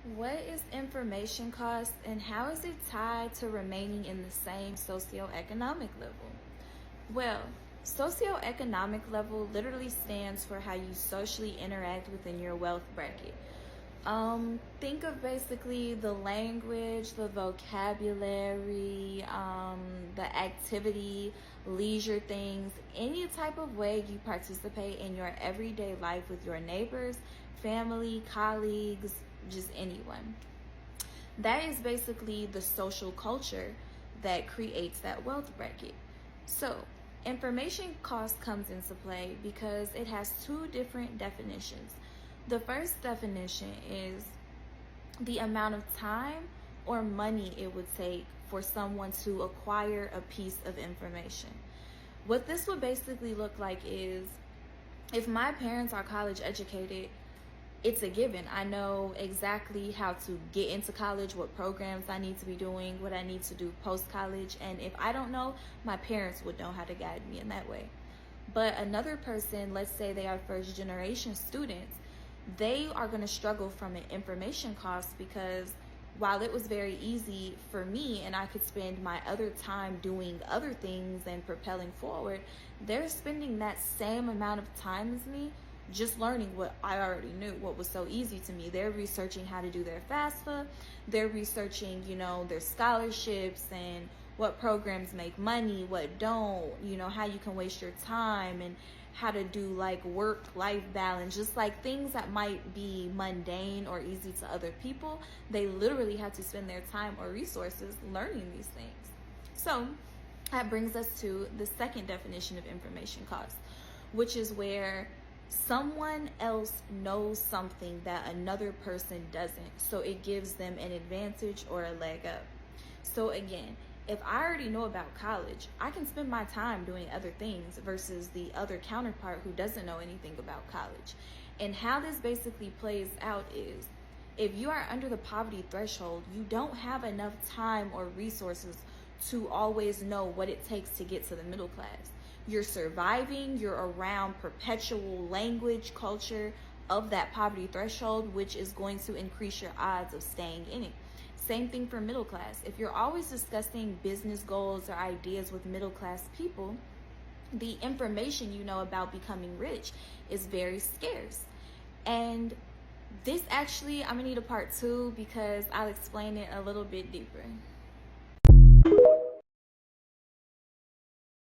What is information cost and how is it tied to remaining in the same socioeconomic level? Well, socioeconomic level literally stands for how you socially interact within your wealth bracket. Think of basically the language, the vocabulary, the activity, leisure things, any type of way you participate in your everyday life with your neighbors, family, colleagues, just anyone. That is basically the social culture that creates that wealth bracket. So, information cost comes into play because it has two different definitions. The first definition is the amount of time or money it would take for someone to acquire a piece of information. What this would basically look like is if my parents are college educated, it's a given. I know exactly how to get into college, what programs I need to be doing, what I need to do post college. And if I don't know, my parents would know how to guide me in that way. But another person, let's say they are first generation students, they are going to struggle from an information cost because while it was very easy for me and I could spend my other time doing other things and propelling forward, they're spending that same amount of time as me just learning what I already knew, what was so easy to me. They're researching how to do their FAFSA. They're researching, their scholarships and what programs make money, what don't, how you can waste your time and how to do like work-life balance, just like things that might be mundane or easy to other people. They literally had to spend their time or resources learning these things. So that brings us to the second definition of information cost, which is where someone else knows something that another person doesn't, so it gives them an advantage or a leg up. So again, if I already know about college, I can spend my time doing other things versus the other counterpart who doesn't know anything about college. And how this basically plays out is if you are under the poverty threshold, you don't have enough time or resources to always know what it takes to get to the middle class. You're surviving, you're around perpetual language, culture of that poverty threshold, which is going to increase your odds of staying in it. Same thing for middle class. If you're always discussing business goals or ideas with middle class people, the information you know about becoming rich is very scarce. And this actually, I'm gonna need a part two because I'll explain it a little bit deeper.